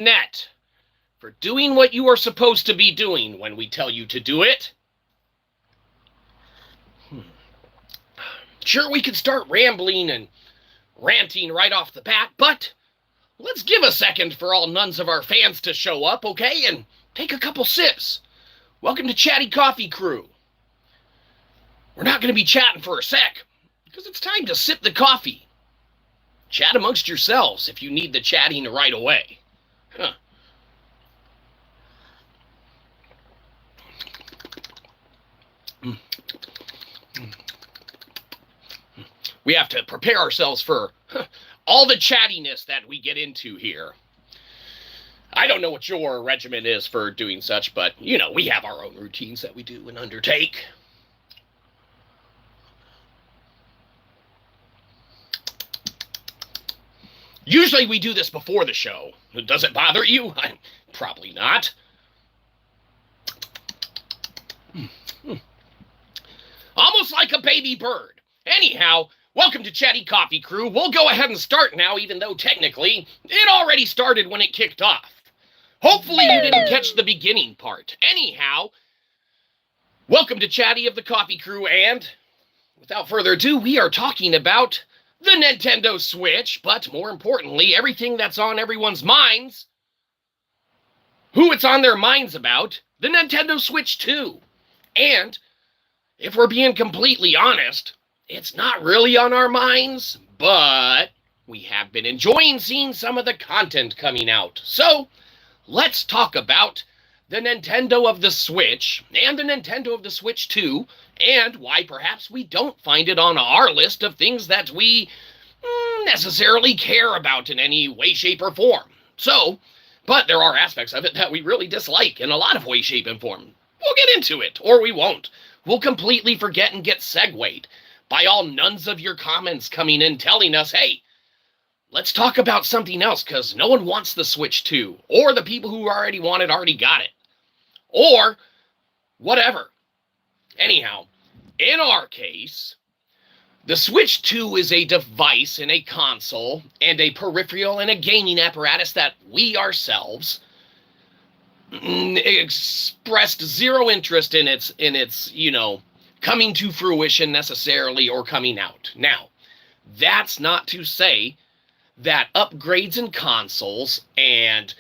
net for doing what you are supposed to be doing when we tell you to do it. Sure, we could start rambling and ranting right off the bat, but let's give a second for all nuns of our fans to show up, okay, and take a couple sips. Welcome to ChattyCoffeeCrew. We're not going to be chatting for a sec, because it's time to sip the coffee. Chat amongst yourselves if you need the chatting right away. Huh. We have to prepare ourselves for all the chattiness that we get into here. I don't know what your regimen is for doing such, but, you know, we have our own routines that we do and undertake. Usually we do this before the show. Does it bother you? Probably not. Almost like a baby bird. Anyhow, welcome to ChattyCoffeeCrew. We'll go ahead and start now, even though technically it already started when it kicked off. Hopefully you didn't catch the beginning part. Anyhow, welcome to Chatty of the Coffee Crew, and without further ado, we are talking about the Nintendo Switch, but more importantly, everything that's on everyone's minds, who it's on their minds about, the Nintendo Switch 2. And if we're being completely honest, it's not really on our minds, but we have been enjoying seeing some of the content coming out. So, let's talk about the Nintendo of the Switch and the Nintendo of the Switch 2, and why perhaps we don't find it on our list of things that we necessarily care about in any way, shape, or form. So, but there are aspects of it that we really dislike in a lot of way, shape, and form. We'll get into it, or we won't. We'll completely forget and get segued by all nuns of your comments coming in telling us, hey, let's talk about something else, because no one wants the Switch 2, or the people who already want it already got it, or whatever. Anyhow, in our case, the Switch 2 is a device and a console and a peripheral and a gaming apparatus that we ourselves expressed zero interest in its, you know, coming to fruition necessarily or coming out. Now, that's not to say that upgrades in consoles and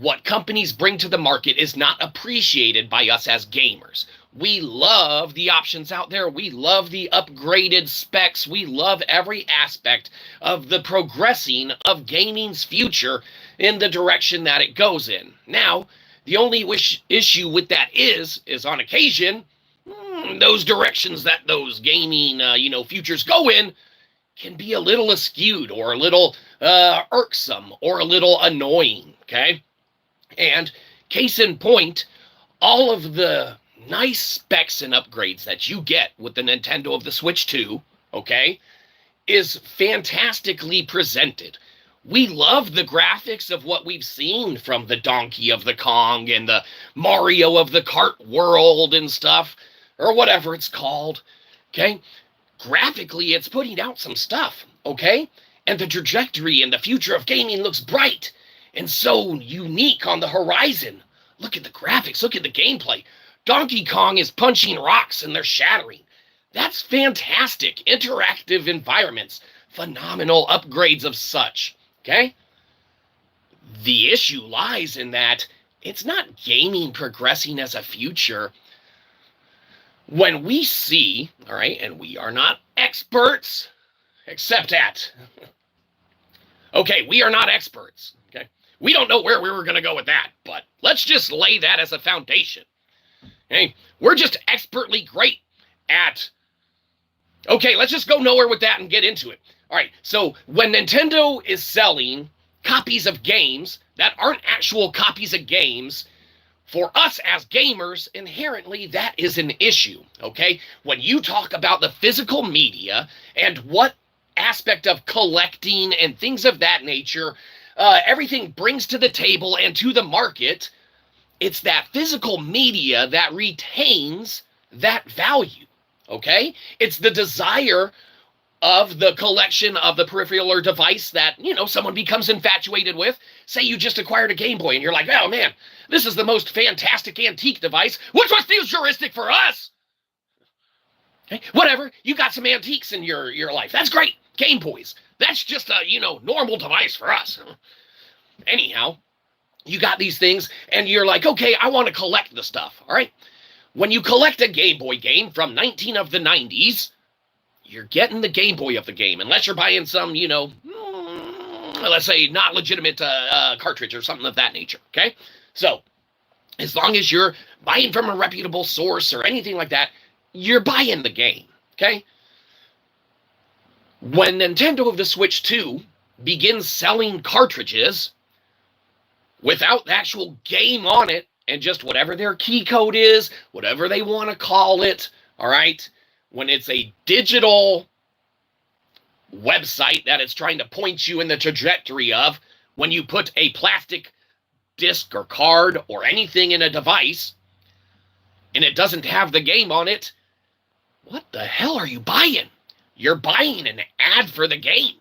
what companies bring to the market is not appreciated by us as gamers. We love the options out there. We love the upgraded specs. We love every aspect of the progressing of gaming's future in the direction that it goes in. Now, the only issue with that is on occasion, those directions that those gaming, futures go in can be a little askewed or a little irksome or a little annoying, okay? And case in point, all of the nice specs and upgrades that you get with the Nintendo of the Switch 2, okay, is fantastically presented. We love the graphics of what we've seen from the Donkey of the Kong and the Mario of the Kart World and stuff, or whatever it's called, okay? Graphically, it's putting out some stuff, okay? And the trajectory and the future of gaming looks bright and so unique on the horizon. Look at the graphics, look at the gameplay. Donkey Kong is punching rocks and they're shattering. That's fantastic. Interactive environments, phenomenal upgrades of such, okay? The issue lies in that it's not gaming progressing as a future. When we see, all right, and we are not experts, except at, okay, we are not experts, okay? We don't know where we were going to go with that, but let's just lay that as a foundation, okay? We're just expertly great at, okay, let's just go nowhere with that and get into it. All right, so when Nintendo is selling copies of games that aren't actual copies of games, for us as gamers, inherently, that is an issue, okay? When you talk about the physical media and what aspect of collecting and things of that nature, everything brings to the table and to the market, it's that physical media that retains that value, okay? It's the desire of the collection of the peripheral or device that, someone becomes infatuated with. Say you just acquired a Game Boy and you're like, oh man, this is the most fantastic antique device. Which was futuristic for us? Okay, whatever. You got some antiques in your life. That's great. Game Boys. That's just a, normal device for us. Anyhow, you got these things and you're like, okay, I want to collect the stuff. All right. When you collect a Game Boy game from 19 of the 90s, you're getting the Game Boy of the game, unless you're buying some, let's say not legitimate cartridge or something of that nature, okay? So, as long as you're buying from a reputable source or anything like that, you're buying the game, okay? When Nintendo of the Switch 2 begins selling cartridges without the actual game on it, and just whatever their key code is, whatever they want to call it, all right? When it's a digital website that it's trying to point you in the trajectory of, when you put a plastic disc or card or anything in a device, and it doesn't have the game on it, what the hell are you buying? You're buying an ad for the game.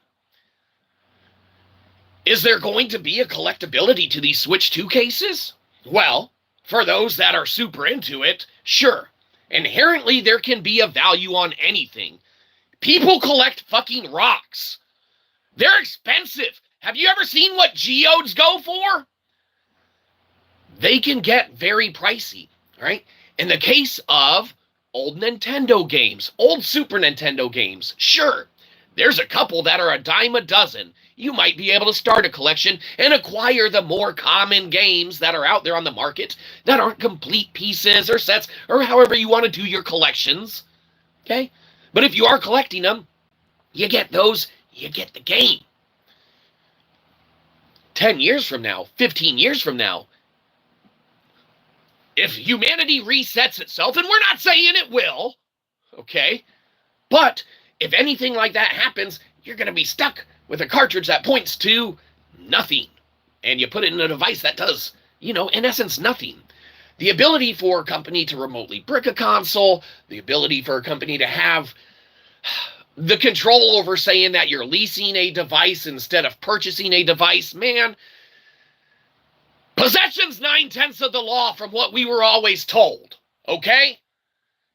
Is there going to be a collectability to these Switch 2 cases? Well, for those that are super into it, sure. Inherently, there can be a value on anything. People collect fucking rocks. They're expensive. Have you ever seen what geodes go for? They can get very pricey, right? In the case of old Nintendo games, old Super Nintendo games, sure. There's a couple that are a dime a dozen. You might be able to start a collection and acquire the more common games that are out there on the market that aren't complete pieces or sets or however you want to do your collections. Okay? But if you are collecting them, you get those, you get the game. 10 years from now, 15 years from now, if humanity resets itself, and we're not saying it will, okay? But if anything like that happens, you're going to be stuck with a cartridge that points to nothing. And you put it in a device that does, in essence, nothing. The ability for a company to remotely brick a console, the ability for a company to have the control over saying that you're leasing a device instead of purchasing a device, man, possession's 9/10 of the law from what we were always told, okay?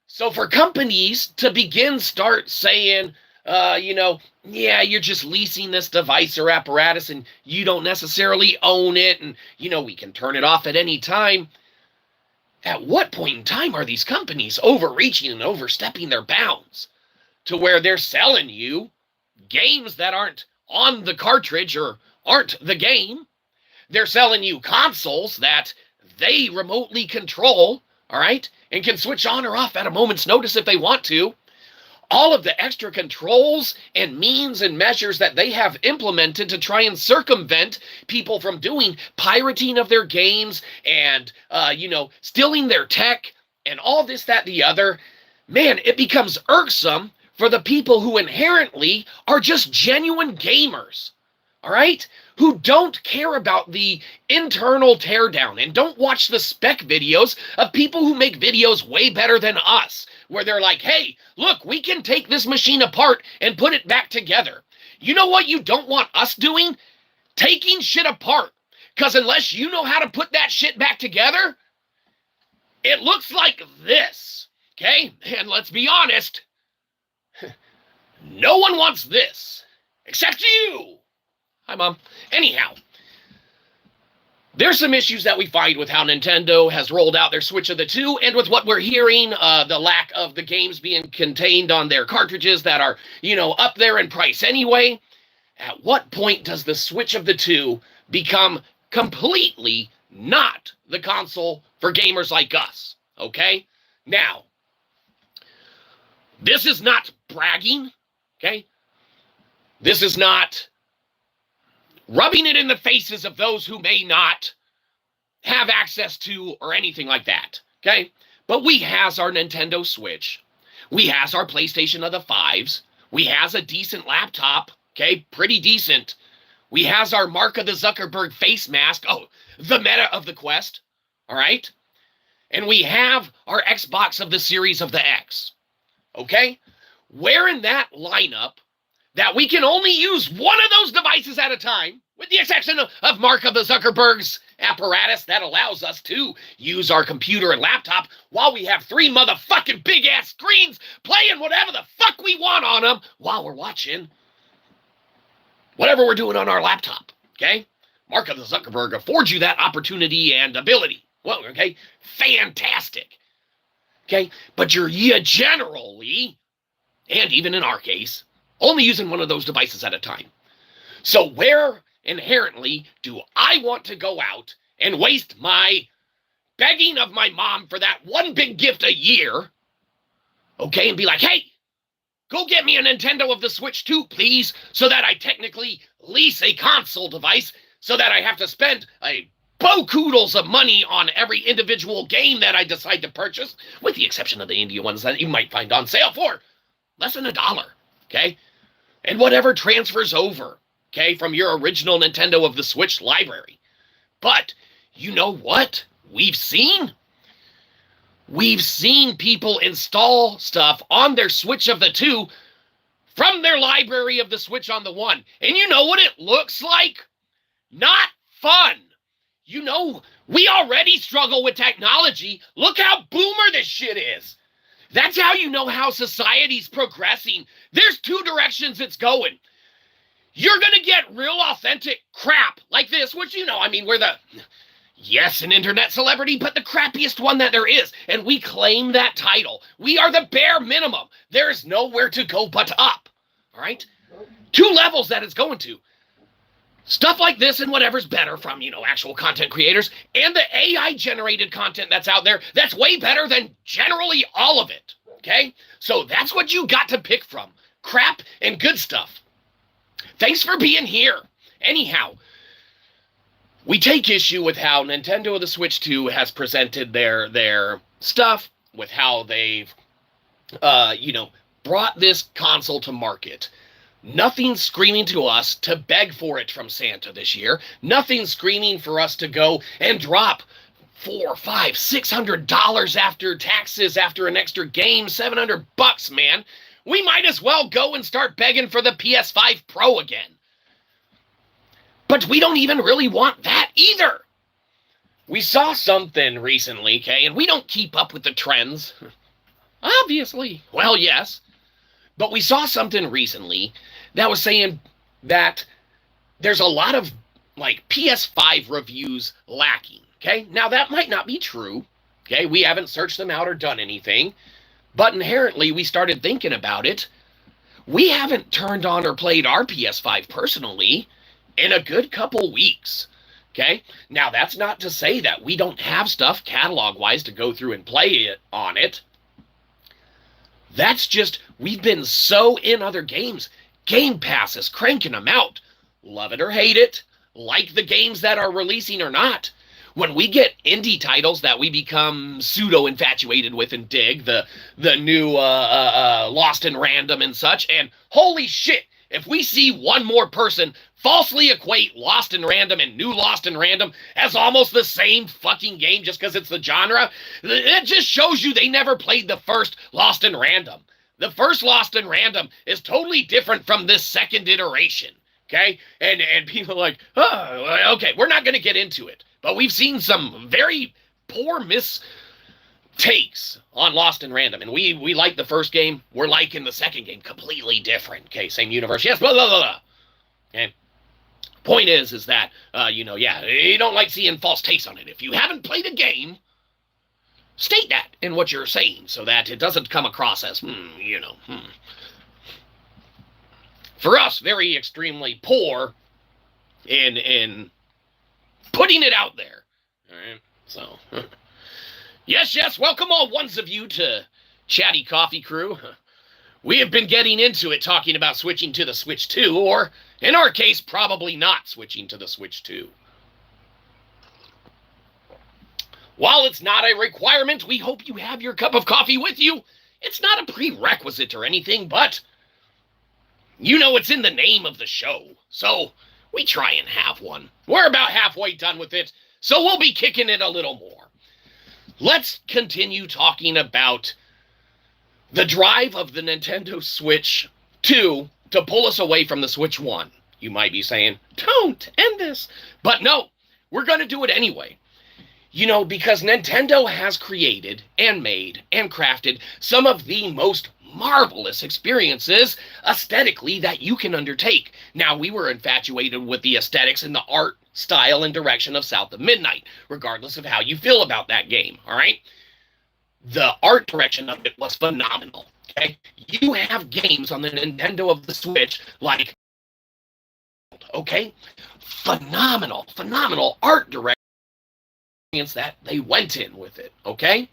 So for companies to start saying, yeah, you're just leasing this device or apparatus and you don't necessarily own it and, we can turn it off at any time. At what point in time are these companies overreaching and overstepping their bounds to where they're selling you games that aren't on the cartridge or aren't the game? They're selling you consoles that they remotely control, all right, and can switch on or off at a moment's notice if they want to. All of the extra controls and means and measures that they have implemented to try and circumvent people from doing pirating of their games and, stealing their tech and all this, that, the other, man, it becomes irksome for the people who inherently are just genuine gamers, all right? Who don't care about the internal teardown and don't watch the spec videos of people who make videos way better than us, where they're like, hey, look, we can take this machine apart and put it back together. You know what you don't want us doing? Taking shit apart. Because unless you know how to put that shit back together, it looks like this, okay? And let's be honest, no one wants this, except you. Hi, Mom. Anyhow, there's some issues that we find with how Nintendo has rolled out their Switch of the 2 and with what we're hearing, the lack of the games being contained on their cartridges that are, up there in price anyway. At what point does the Switch of the 2 become completely not the console for gamers like us? Okay? Now, this is not bragging, okay? This is not rubbing it in the faces of those who may not have access to or anything like that, okay? But we has our Nintendo Switch. We has our PlayStation of the 5s. We has a decent laptop, okay? Pretty decent. We has our Mark of the Zuckerberg face mask. Oh, the Meta of the Quest, all right? And we have our Xbox of the Series of the X, okay? Where in that lineup that we can only use one of those devices at a time, with the exception of Mark of the Zuckerberg's apparatus that allows us to use our computer and laptop while we have 3 motherfucking big-ass screens playing whatever the fuck we want on them while we're watching whatever we're doing on our laptop, okay? Mark of the Zuckerberg affords you that opportunity and ability. Well, okay, fantastic. Okay, but you're generally, and even in our case, only using one of those devices at a time. So where inherently do I want to go out and waste my begging of my mom for that one big gift a year, okay, and be like, hey, go get me a Nintendo of the Switch 2, please, so that I technically lease a console device so that I have to spend a bokudos of money on every individual game that I decide to purchase, with the exception of the indie ones that you might find on sale for less than $1, okay? And whatever transfers over, okay, from your original Nintendo of the Switch library. But you know what we've seen? We've seen people install stuff on their Switch of the 2 from their library of the Switch on the 1. And you know what it looks like? Not fun. You know, we already struggle with technology. Look how boomer this shit is. That's how you know how society's progressing. There's 2 directions it's going. You're going to get real authentic crap like this, which, you know, I mean, we're the, yes, an internet celebrity, but the crappiest one that there is. And we claim that title. We are the bare minimum. There's nowhere to go but up. All right? 2 levels that it's going to. Stuff like this and whatever's better from, you know, actual content creators and the AI-generated content that's out there that's way better than generally all of it, okay? So that's what you got to pick from. Crap and good stuff. Thanks for being here. Anyhow, we take issue with how Nintendo of the Switch 2 has presented their stuff, with how they've, you know, brought this console to market. Nothing screaming to us to beg for it from Santa this year. Nothing screaming for us to go and drop $400, $500, $600 after taxes, after an extra game, $700, man. We might as well go and start begging for the PS5 Pro again. But we don't even really want that either. We saw something recently, okay, and we don't keep up with the trends. Obviously. Well, yes. But we saw something recently that was saying that there's a lot of, like, PS5 reviews lacking, okay? Now, that might not be true, okay? We haven't searched them out or done anything, but inherently we started thinking about it. We haven't turned on or played our PS5 personally in a good couple weeks, okay? Now, that's not to say that we don't have stuff catalog-wise to go through and play it on it. That's just, we've been so in other games. Game Pass is cranking them out. Love it or hate it. Like the games that are releasing or not. When we get indie titles that we become pseudo-infatuated with and dig, the new Lost in Random and such, and holy shit, if we see one more person falsely equate Lost in Random and New Lost in Random as almost the same fucking game just because it's the genre, it just shows you they never played the first Lost in Random. The first Lost in Random is totally different from this second iteration, okay? And people are like, oh, okay, we're not going to get into it. But we've seen some very poor mistakes on Lost in Random. And we like the first game. We're liking the second game. Completely different. Okay, same universe. Yes, blah, blah, blah, blah. Okay. Point is that, you know, yeah, you don't like seeing false takes on it. If you haven't played a game, state that in what you're saying so that it doesn't come across as, you know, For us, very extremely poor in putting it out there. All right, so yes, welcome all ones of you to Chatty Coffee Crew. We have been getting into it, talking about switching to the Switch 2, or in our case, probably not switching to the Switch 2. While it's not a requirement, we hope you have your cup of coffee with you. It's not a prerequisite or anything, but you know it's in the name of the show, so we try and have one. We're about halfway done with it, so we'll be kicking it a little more. Let's continue talking about the drive of the Nintendo Switch 2 to pull us away from the Switch 1. You might be saying, don't end this. But no, we're going to do it anyway. Because Nintendo has created and made and crafted some of the most marvelous experiences aesthetically that you can undertake. Now, we were infatuated with the aesthetics and the art style and direction of South of Midnight, regardless of how you feel about that game, all right? The art direction of it was phenomenal, okay? You have games on the Nintendo of the Switch like, okay? Phenomenal art direction that they went in with it, okay?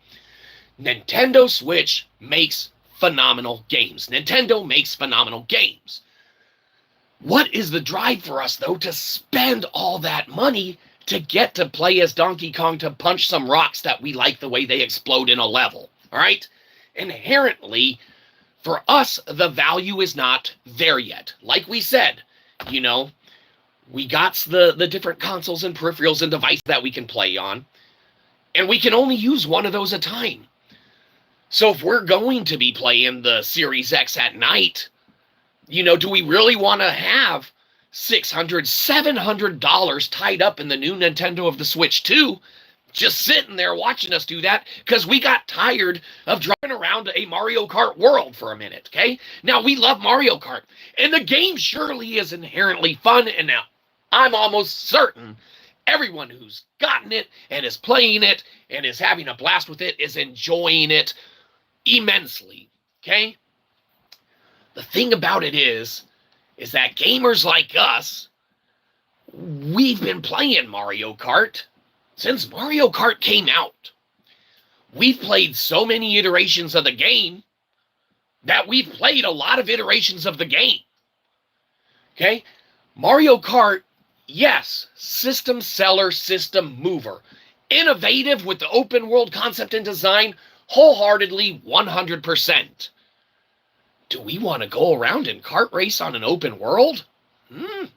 Nintendo Switch makes phenomenal games. Nintendo makes phenomenal games. What is the drive for us, though, to spend all that money to get to play as Donkey Kong to punch some rocks that we like the way they explode in a level, all right? Inherently, for us, the value is not there yet. Like we said, we got the different consoles and peripherals and devices that we can play on, and we can only use one of those a time. So if we're going to be playing the Series X at night, do we really want to have $600, $700 tied up in the new Nintendo of the Switch 2, just sitting there watching us do that because we got tired of driving around a Mario Kart world for a minute, okay? Now, we love Mario Kart, and the game surely is inherently fun, and now I'm almost certain everyone who's gotten it and is playing it and is having a blast with it is enjoying it immensely, okay? The thing about it is that gamers like us, we've been playing Mario Kart since Mario Kart came out. We've played so many iterations of the game that we've played a lot of iterations of the game. Okay? Mario Kart, yes, system seller, system mover. Innovative with the open world concept and design, wholeheartedly 100%. Do we want to go around and kart race on an open world?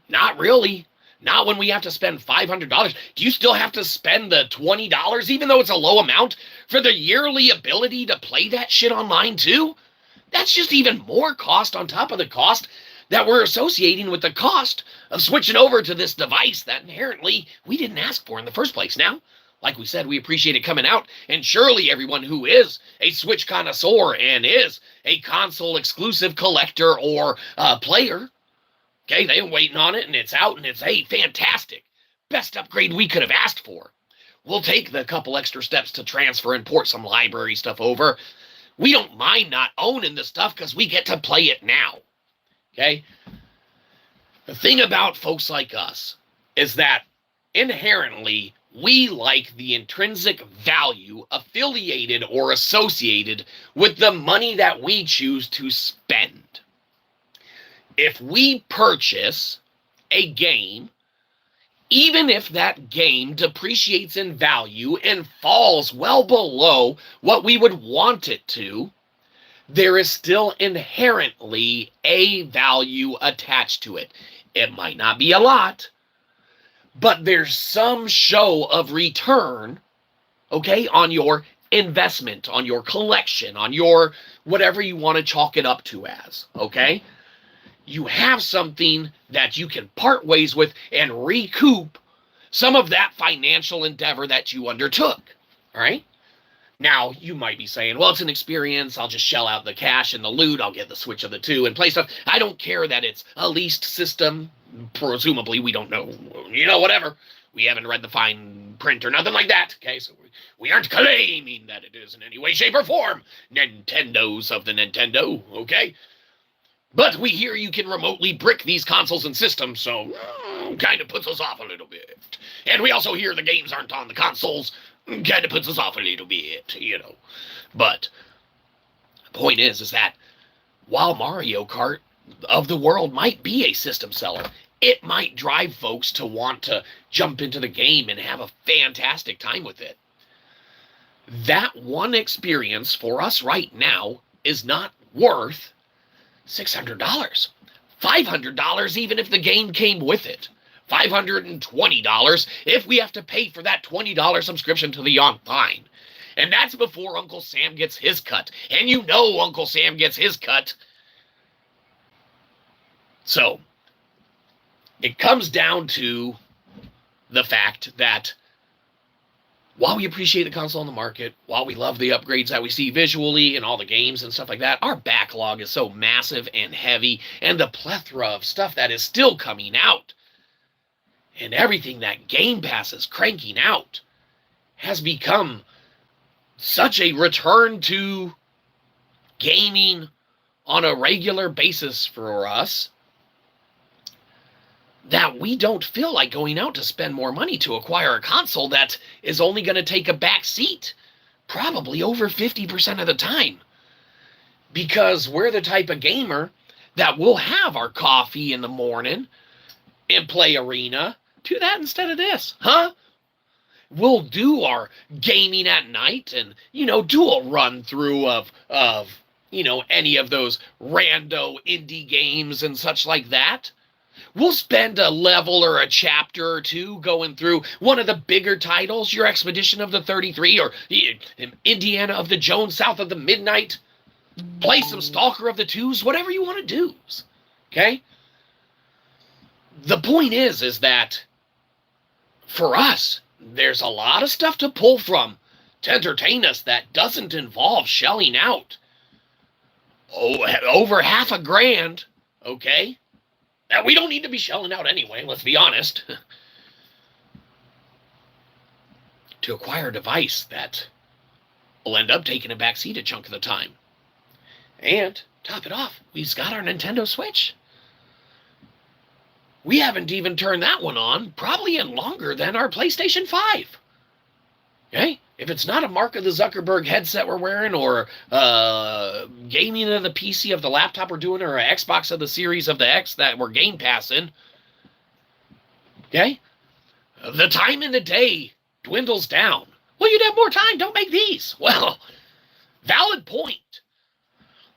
Not really. Not when we have to spend $500. Do you still have to spend the $20, even though it's a low amount, for the yearly ability to play that shit online too? That's just even more cost on top of the cost that we're associating with the cost of switching over to this device that inherently we didn't ask for in the first place. Now, like we said, we appreciate it coming out, and surely everyone who is a Switch connoisseur and is a console-exclusive collector or player, okay, they're waiting on it, and it's out, and it's, hey, fantastic. Best upgrade we could have asked for. We'll take the couple extra steps to transfer and port some library stuff over. We don't mind not owning the stuff because we get to play it now, okay? The thing about folks like us is that inherently we like the intrinsic value affiliated or associated with the money that we choose to spend. If we purchase a game, even if that game depreciates in value and falls well below what we would want it to, there is still inherently a value attached to it. It might not be a lot, but there's some show of return, okay, on your investment, on your collection, on your whatever you want to chalk it up to as, okay? You have something that you can part ways with and recoup some of that financial endeavor that you undertook, all right? Now, you might be saying, well, it's an experience. I'll just shell out the cash and the loot. I'll get the Switch of the 2 and play stuff. I don't care that it's a leased system. Presumably, we don't know, whatever. We haven't read the fine print or nothing like that, okay? So we aren't claiming that it is in any way, shape, or form Nintendo's of the Nintendo, okay? But we hear you can remotely brick these consoles and systems, so kind of puts us off a little bit. And we also hear the games aren't on the consoles, kind of puts us off a little bit, But the point is that while Mario Kart of the world might be a system seller, it might drive folks to want to jump into the game and have a fantastic time with it. That one experience for us right now is not worth $600, $500 even if the game came with it, $520 if we have to pay for that $20 subscription to the online. And that's before Uncle Sam gets his cut. And Uncle Sam gets his cut So it comes down to the fact that while we appreciate the console on the market, while we love the upgrades that we see visually and all the games and stuff like that, our backlog is so massive and heavy, and the plethora of stuff that is still coming out and everything that Game Pass is cranking out has become such a return to gaming on a regular basis for us that we don't feel like going out to spend more money to acquire a console that is only going to take a back seat probably over 50% of the time. Because we're the type of gamer that will have our coffee in the morning and play Arena. Do that instead of this, huh? We'll do our gaming at night and, do a run through of any of those rando indie games and such like that. We'll spend a level or a chapter or two going through one of the bigger titles, your Expedition of the 33 or Indiana of the Jones, South of the Midnight. Play some Stalker of the Twos, whatever you want to do. Okay? The point is that for us, there's a lot of stuff to pull from to entertain us that doesn't involve shelling out over $500, okay? That we don't need to be shelling out anyway, let's be honest, to acquire a device that will end up taking a backseat a chunk of the time. And, top it off, we've got our Nintendo Switch. We haven't even turned that one on probably in longer than our PlayStation 5. Okay? If it's not a Mark of the Zuckerberg headset we're wearing, or gaming of the PC of the laptop we're doing, or an Xbox of the Series of the X that we're Game Passing, okay? The time in the day dwindles down. Well, you'd have more time. Don't make these. Well, valid point.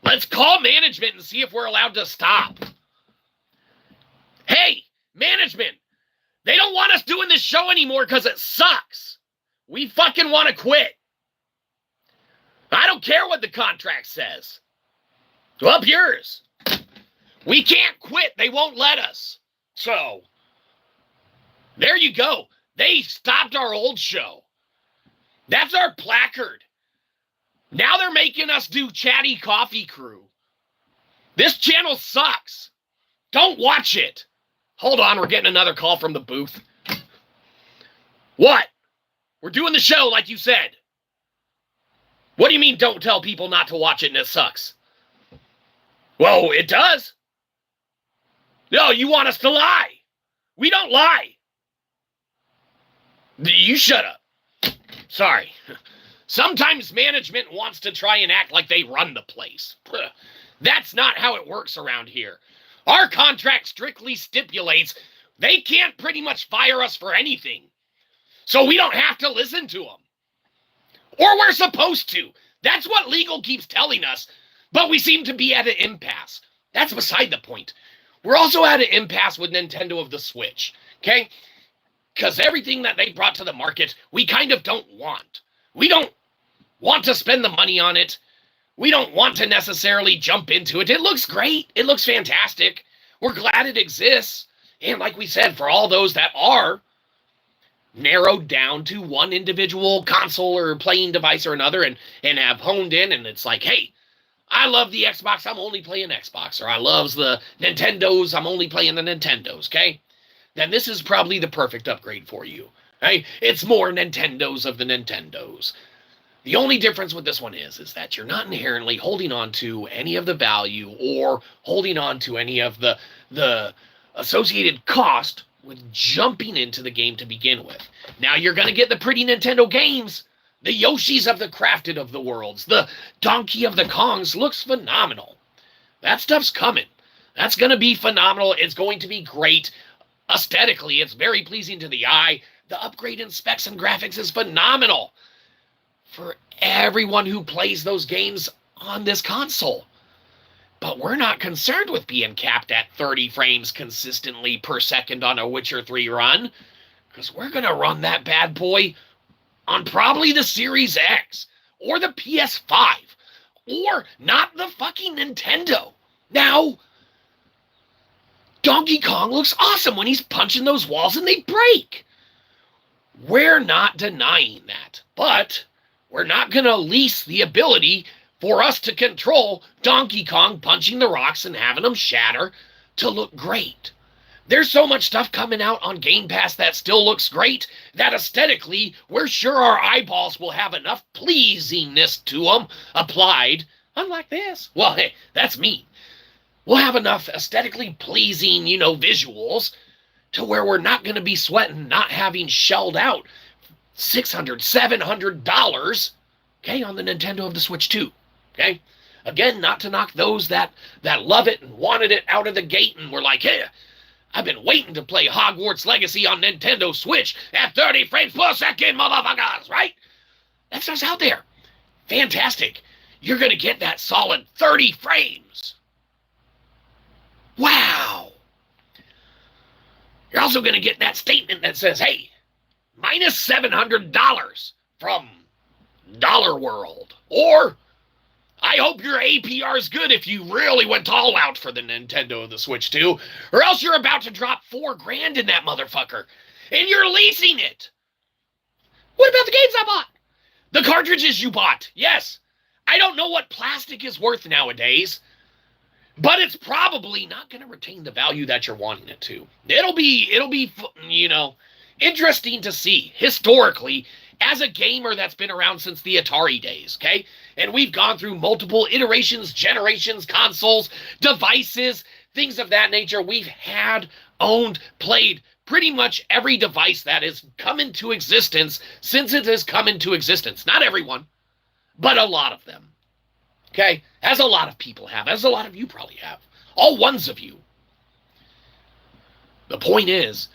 Let's call management and see if we're allowed to stop. Hey, management, they don't want us doing this show anymore because it sucks. We fucking want to quit. I don't care what the contract says. Up yours. We can't quit. They won't let us. So, there you go. They stopped our old show. That's our placard. Now they're making us do Chatty Coffee Crew. This channel sucks. Don't watch it. Hold on, we're getting another call from the booth. What? We're doing the show like you said. What do you mean don't tell people not to watch it and it sucks? Well, it does. No, you want us to lie. We don't lie. You shut up. Sorry. Sometimes management wants to try and act like they run the place. That's not how it works around here. Our contract strictly stipulates they can't pretty much fire us for anything. So we don't have to listen to them. Or we're supposed to. That's what legal keeps telling us. But we seem to be at an impasse. That's beside the point. We're also at an impasse with Nintendo of the Switch. Okay? Because everything that they brought to the market, we kind of don't want. We don't want to spend the money on it. We don't want to necessarily jump into it. It looks great. It looks fantastic. We're glad it exists. And like we said, for all those that are narrowed down to one individual console or playing device or another and have honed in, and it's like, hey, I love the Xbox, I'm only playing Xbox. Or I love the Nintendos, I'm only playing the Nintendos, okay? Then this is probably the perfect upgrade for you. Right? It's more Nintendos of the Nintendos. The only difference with this one is that you're not inherently holding on to any of the value or holding on to any of the associated cost with jumping into the game to begin with. Now you're going to get the pretty Nintendo games. The Yoshis of the Crafted of the Worlds. The Donkey of the Kongs looks phenomenal. That stuff's coming. That's going to be phenomenal. It's going to be great. Aesthetically, it's very pleasing to the eye. The upgrade in specs and graphics is phenomenal for everyone who plays those games on this console. But we're not concerned with being capped at 30 frames consistently per second on a Witcher 3 run, because we're going to run that bad boy on probably the Series X, or the PS5, or not the fucking Nintendo. Now, Donkey Kong looks awesome when he's punching those walls and they break. We're not denying that, but we're not going to lease the ability for us to control Donkey Kong punching the rocks and having them shatter to look great. There's so much stuff coming out on Game Pass that still looks great that aesthetically we're sure our eyeballs will have enough pleasingness to them applied. Unlike this. Well, hey, that's me. We'll have enough aesthetically pleasing, visuals to where we're not going to be sweating not having shelled out $600, $700, okay, on the Nintendo of the Switch 2, okay? Again, not to knock those that love it and wanted it out of the gate and were like, hey, I've been waiting to play Hogwarts Legacy on Nintendo Switch at 30 frames per second, motherfuckers, right? That stuff's out there. Fantastic. You're going to get that solid 30 frames. Wow. You're also going to get that statement that says, hey, minus $700 from Dollar World. Or, I hope your APR is good if you really went all out for the Nintendo of the Switch 2, or else you're about to drop $4,000 in that motherfucker, and you're leasing it. What about the games I bought? The cartridges you bought, yes. I don't know what plastic is worth nowadays, but it's probably not going to retain the value that you're wanting it to. It'll be, interesting to see historically as a gamer that's been around since the Atari days, okay? And we've gone through multiple iterations, generations, consoles, devices, things of that nature. We've had, owned, played pretty much every device that has come into existence since it has come into existence. Not everyone, but a lot of them. Okay? As a lot of people have, as a lot of you probably have. All ones of you. The point is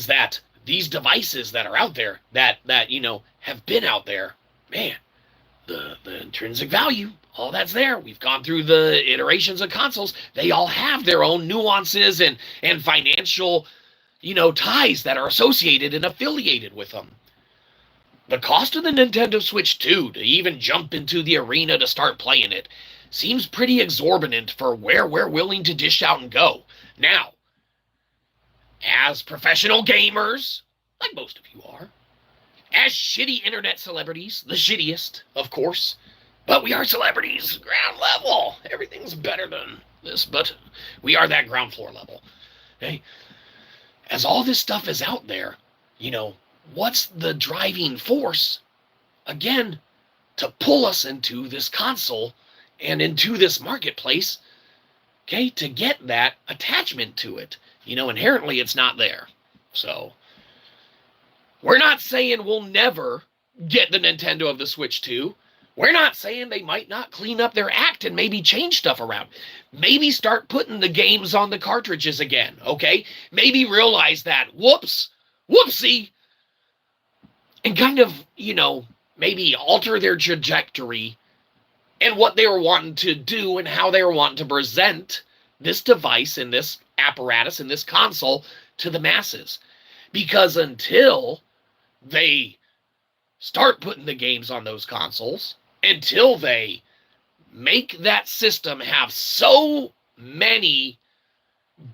that these devices that are out there, that have been out there, man, the intrinsic value, all that's there. We've gone through the iterations of consoles. They all have their own nuances and financial, ties that are associated and affiliated with them. The cost of the Nintendo Switch 2 to even jump into the arena to start playing it seems pretty exorbitant for where we're willing to dish out and go. Now, as professional gamers, like most of you are, as shitty internet celebrities, the shittiest, of course, but we are celebrities, ground level. Everything's better than this, but we are that ground floor level. Okay? As all this stuff is out there, what's the driving force, again, to pull us into this console and into this marketplace, okay, to get that attachment to it? Inherently it's not there. So, we're not saying we'll never get the Nintendo of the Switch 2. We're not saying they might not clean up their act and maybe change stuff around. Maybe start putting the games on the cartridges again, okay? Maybe realize that, whoopsie, and kind of, maybe alter their trajectory and what they were wanting to do and how they were wanting to present this device and this apparatus and this console to the masses. Because until they start putting the games on those consoles, until they make that system have so many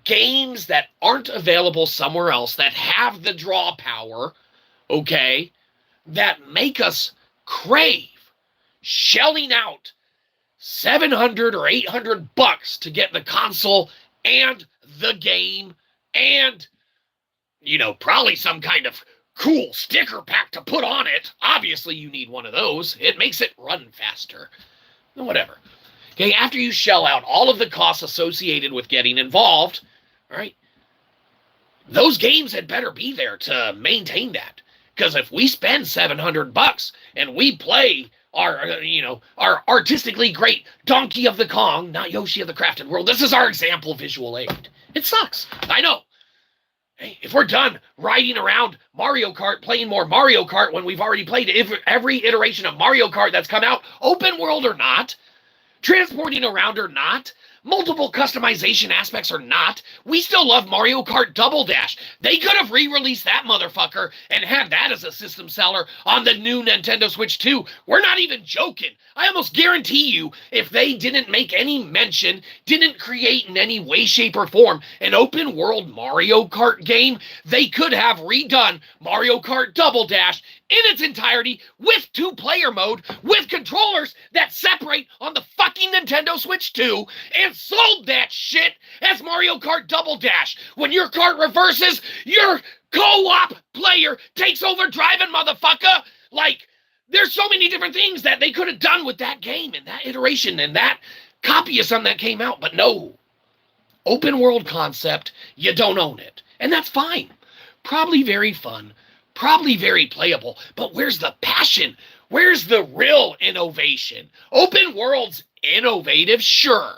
games that aren't available somewhere else, that have the draw power, okay, that make us crave shelling out $700 or $800 to get the console and the game and, probably some kind of cool sticker pack to put on it. Obviously, you need one of those. It makes it run faster. Whatever. Okay, after you shell out all of the costs associated with getting involved, all right, those games had better be there to maintain that. Because if we spend $700 and we play our artistically great Donkey of the Kong, not Yoshi of the Crafted World, this is our example visual aid. It sucks. I know. Hey, if we're done riding around Mario Kart, playing more Mario Kart when we've already played every iteration of Mario Kart that's come out, open world or not, transporting around or not, multiple customization aspects or not, we still love Mario Kart Double Dash. They could have re-released that motherfucker and had that as a system seller on the new Nintendo Switch 2. We're not even joking. I almost guarantee you, if they didn't make any mention, didn't create in any way, shape, or form an open world Mario Kart game, they could have redone Mario Kart Double Dash in its entirety with two-player mode, with controllers that separate on the fucking Nintendo Switch 2, and sold that shit as Mario Kart Double Dash. When your kart reverses, your co-op player takes over driving, motherfucker. Like, there's so many different things that they could have done with that game and that iteration and that copy of something that came out, but no. Open world concept, you don't own it. And that's fine. Probably very fun. Probably very playable, but where's the passion? Where's the real innovation? Open world's innovative, sure.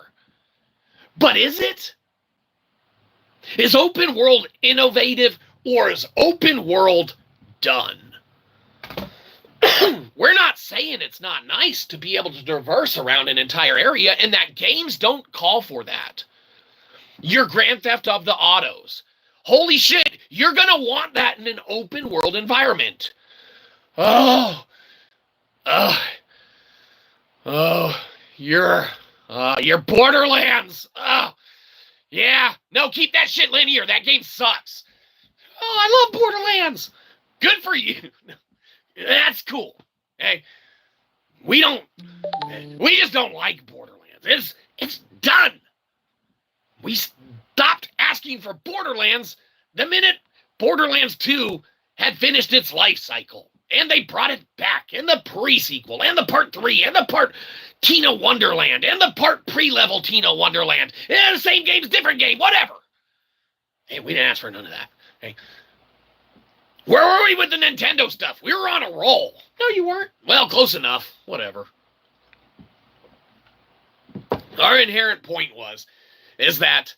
But is it? Is open world innovative, or is open world done? We're not saying it's not nice to be able to traverse around an entire area, and that games don't call for that. Your Grand Theft of the Autos. Holy shit, you're going to want that in an open world environment. Your Borderlands. Oh, yeah. No, keep that shit linear. That game sucks. Oh, I love Borderlands. Good for you. That's cool. Hey, we just don't like Borderlands. It's done. We stopped asking for Borderlands the minute Borderlands 2 had finished its life cycle. And they brought it back, and the pre-sequel, and the part 3, and the part Tina Wonderland, and the part pre-level Tina Wonderland. Yeah, the same game's different game, whatever. Hey, we didn't ask for none of that. Hey, where were we with the Nintendo stuff? We were on a roll. No, you weren't. Well, close enough. Whatever. Our inherent point is that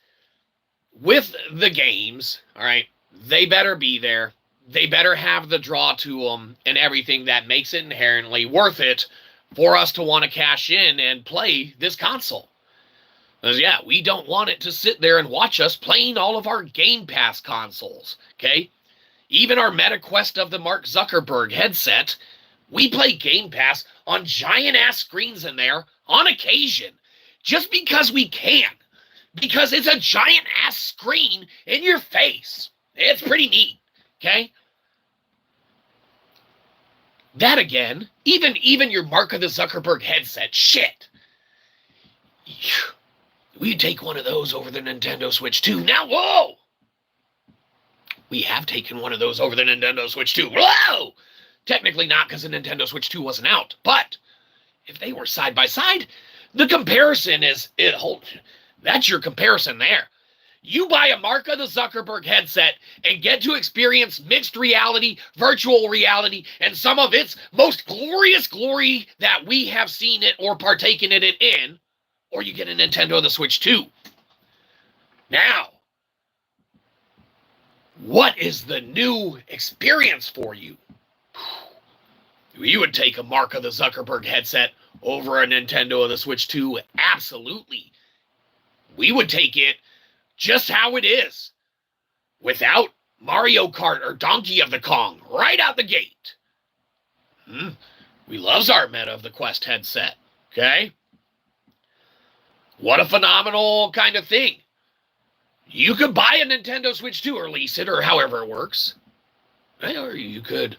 with the games, all right, they better be there. They better have the draw to them and everything that makes it inherently worth it for us to want to cash in and play this console. Because, yeah, we don't want it to sit there and watch us playing all of our Game Pass consoles, okay? Even our MetaQuest of the Mark Zuckerberg headset, we play Game Pass on giant-ass screens in there on occasion, just because we can. Because it's a giant-ass screen in your face. It's pretty neat, okay? That again, even your Mark of the Zuckerberg headset, shit. We'd take one of those over the Nintendo Switch 2. Now, whoa! We have taken one of those over the Nintendo Switch 2. Whoa! Technically not, because the Nintendo Switch 2 wasn't out. But if they were side by side, the comparison that's your comparison there. You buy a Mark of the Zuckerberg headset and get to experience mixed reality, virtual reality, and some of its most glorious glory that we have seen it or partaken in it in, or you get a Nintendo of the Switch 2. Now, what is the new experience for you? You would take a Mark of the Zuckerberg headset over a Nintendo of the Switch 2? Absolutely. We would take it just how it is, without Mario Kart or Donkey of the Kong, right out the gate. We loves our Meta of the Quest headset, okay? What a phenomenal kind of thing. You could buy a Nintendo Switch 2 or lease it, or however it works. Or you could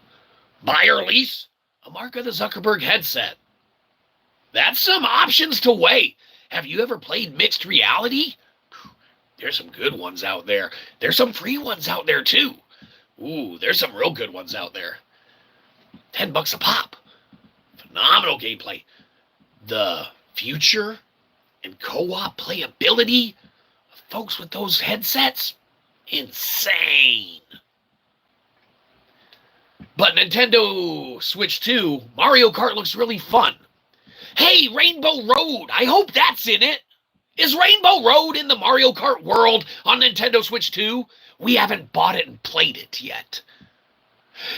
buy or lease a Mark of the Zuckerberg headset. That's some options to weigh. Have you ever played mixed reality? There's some good ones out there. There's some free ones out there, too. Ooh, there's some real good ones out there. $10 a pop. Phenomenal gameplay. The future and co-op playability of folks with those headsets, insane. But Nintendo Switch 2, Mario Kart looks really fun. Hey, Rainbow Road, I hope that's in it. Is Rainbow Road in the Mario Kart world on Nintendo Switch 2? We haven't bought it and played it yet.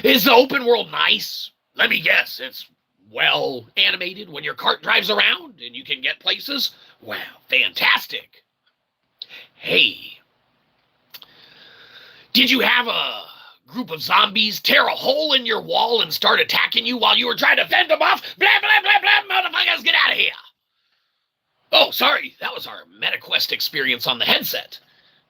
Is the open world nice? Let me guess, it's well animated when your cart drives around and you can get places? Wow, fantastic. Hey, did you have a group of zombies tear a hole in your wall and start attacking you while you were trying to fend them off? Blah, blah, blah, blah, motherfuckers, get out of here. Oh, sorry, that was our MetaQuest experience on the headset.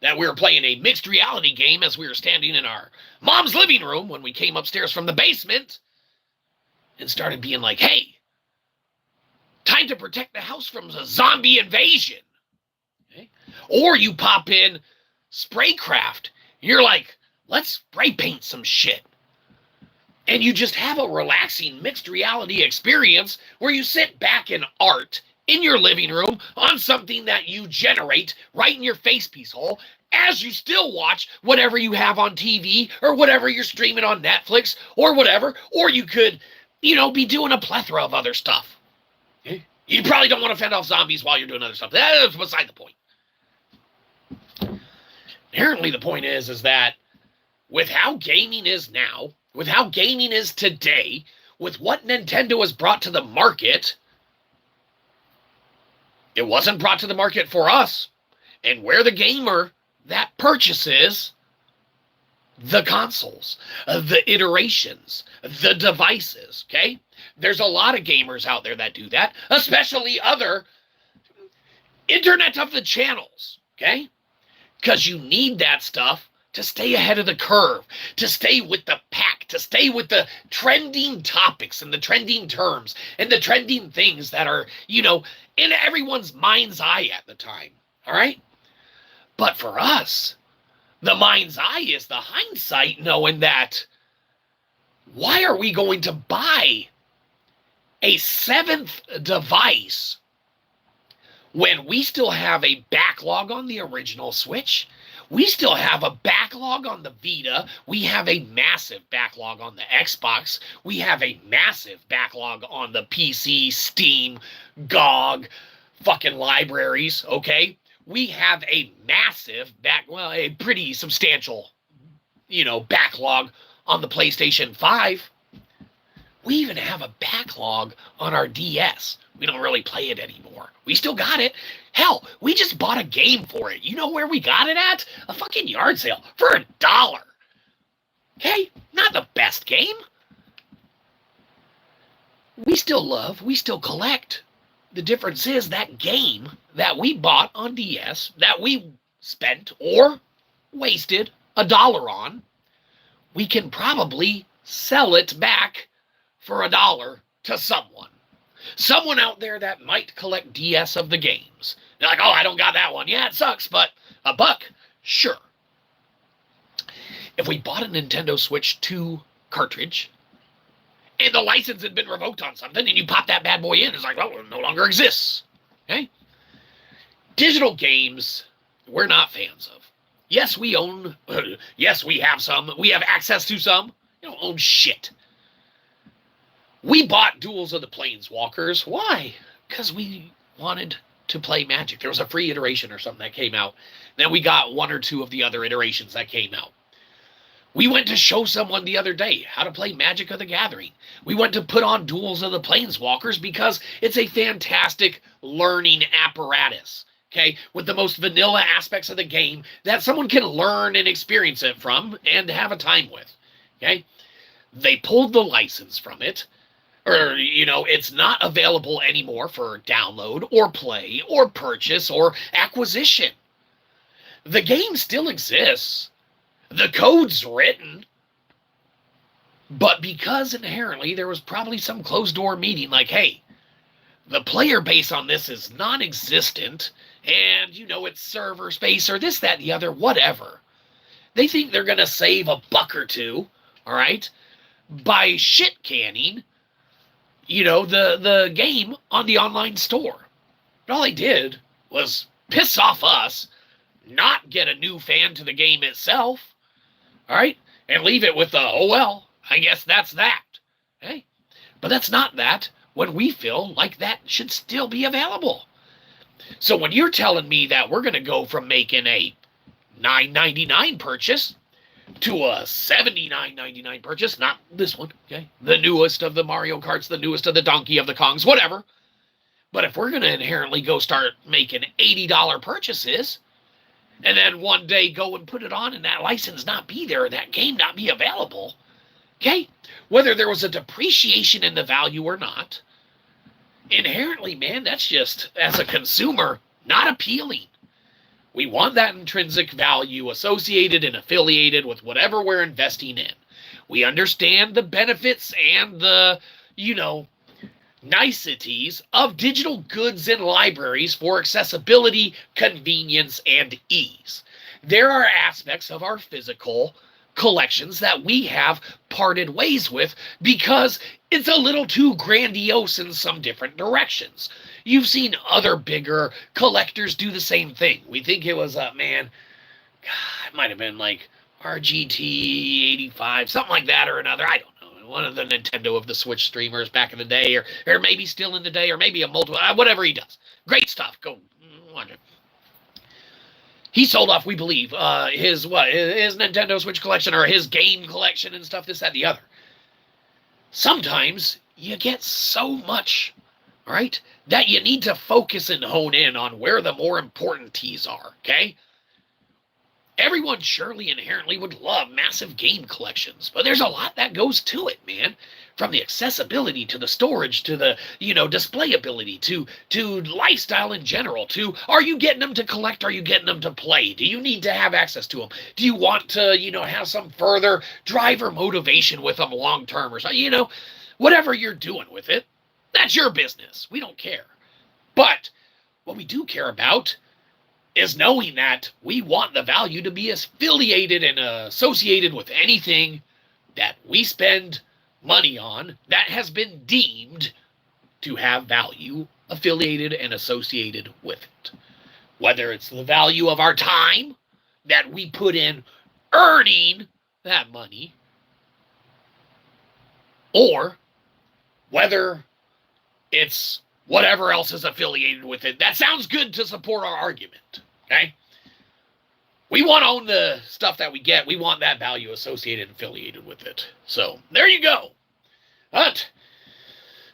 That we were playing a mixed reality game as we were standing in our mom's living room when we came upstairs from the basement and started being like, hey, time to protect the house from a zombie invasion. Okay? Or you pop in Spraycraft. You're like, let's spray paint some shit. And you just have a relaxing mixed reality experience where you sit back in art in your living room on something that you generate right in your face piece hole as you still watch whatever you have on TV or whatever you're streaming on Netflix or whatever. Or you could, be doing a plethora of other stuff. Okay? You probably don't want to fend off zombies while you're doing other stuff. That's beside the point. Inherently, the point is that with how gaming is now, with how gaming is today, with what Nintendo has brought to the market, it wasn't brought to the market for us. And we're the gamer that purchases the consoles, the iterations, the devices, okay? There's a lot of gamers out there that do that, especially other Internet of the channels, okay? Because you need that stuff to stay ahead of the curve, to stay with the pack, to stay with the trending topics and the trending terms and the trending things that are, in everyone's mind's eye at the time, all right? But for us, the mind's eye is the hindsight knowing that why are we going to buy a seventh device when we still have a backlog on the original Switch? We still have a backlog on the Vita. We have a massive backlog on the Xbox. We have a massive backlog on the PC, Steam, GOG, fucking libraries, okay? We have a massive a pretty substantial, backlog on the PlayStation 5. We even have a backlog on our DS. We don't really play it anymore. We still got it. Hell, we just bought a game for it. You know where we got it at? A fucking yard sale for $1. Okay? Not the best game. We still love, we still collect. The difference is that game that we bought on DS, that we spent or wasted $1 on, we can probably sell it back for $1 to someone. Someone out there that might collect DS of the games. They're like, oh, I don't got that one. Yeah, it sucks, but $1, sure. If we bought a Nintendo Switch 2 cartridge and the license had been revoked on something and you pop that bad boy in, it's like, well, it no longer exists. Okay? Digital games, we're not fans of. Yes, we own, yes, we have some. We have access to some. You don't own shit. We bought Duels of the Planeswalkers. Why? Because we wanted to play Magic. There was a free iteration or something that came out. Then we got one or two of the other iterations that came out. We went to show someone the other day how to play Magic of the Gathering. We went to put on Duels of the Planeswalkers because it's a fantastic learning apparatus, okay, with the most vanilla aspects of the game that someone can learn and experience it from and have a time with, okay? They pulled the license from it. Or, it's not available anymore for download or play or purchase or acquisition. The game still exists. The code's written. But because inherently there was probably some closed-door meeting like, hey, the player base on this is non-existent and, it's server space or this, that, and the other, whatever. They think they're going to save $1 or $2, all right, by shit-canning the game on the online store. But all they did was piss off us, not get a new fan to the game itself, all right, and leave it with oh, well, I guess that's that, okay? But that's not that when we feel like that should still be available. So when you're telling me that we're going to go from making a $9.99 purchase to a $79.99 purchase, not this one, okay? The newest of the Mario Karts, the newest of the Donkey of the Kongs, whatever. But if we're going to inherently go start making $80 purchases, and then one day go and put it on and that license not be there, that game not be available, okay? Whether there was a depreciation in the value or not, inherently, man, that's just, as a consumer, not appealing. We want that intrinsic value associated and affiliated with whatever we're investing in. We understand the benefits and the, niceties of digital goods and libraries for accessibility, convenience, and ease. There are aspects of our physical collections that we have parted ways with because it's a little too grandiose in some different directions. You've seen other bigger collectors do the same thing. We think it was, it might have been like RGT 85, something like that or another. I don't know. One of the Nintendo of the Switch streamers back in the day, or maybe still in the day, or maybe a multiple, whatever he does. Great stuff. Go watch it. He sold off, we believe, his Nintendo Switch collection or his game collection and stuff, this, that, the other. Sometimes you get so much, right, that you need to focus and hone in on where the more important T's are, okay? Everyone surely inherently would love massive game collections, but there's a lot that goes to it, man. From the accessibility to the storage to the, display ability to lifestyle in general to, are you getting them to collect? Are you getting them to play? Do you need to have access to them? Do you want to, have some further driver motivation with them long term or something? Whatever you're doing with it, that's your business. We don't care. But what we do care about is knowing that we want the value to be affiliated and associated with anything that we spend money on that has been deemed to have value affiliated and associated with it. Whether it's the value of our time that we put in earning that money, or whether it's whatever else is affiliated with it. That sounds good to support our argument, okay? We want to own the stuff that we get. We want that value associated and affiliated with it. So, there you go. But,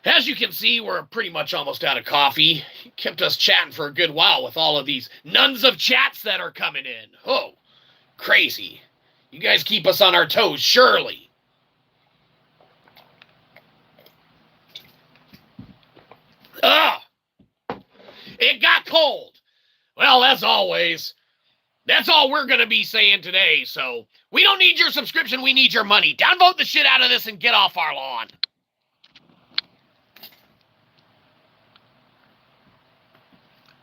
as you can see, we're pretty much almost out of coffee. Kept us chatting for a good while with all of these nuns of chats that are coming in. Oh, crazy. You guys keep us on our toes, surely. It got cold. Well, as always, that's all we're going to be saying today. So we don't need your subscription. We need your money. Downvote the shit out of this and get off our lawn.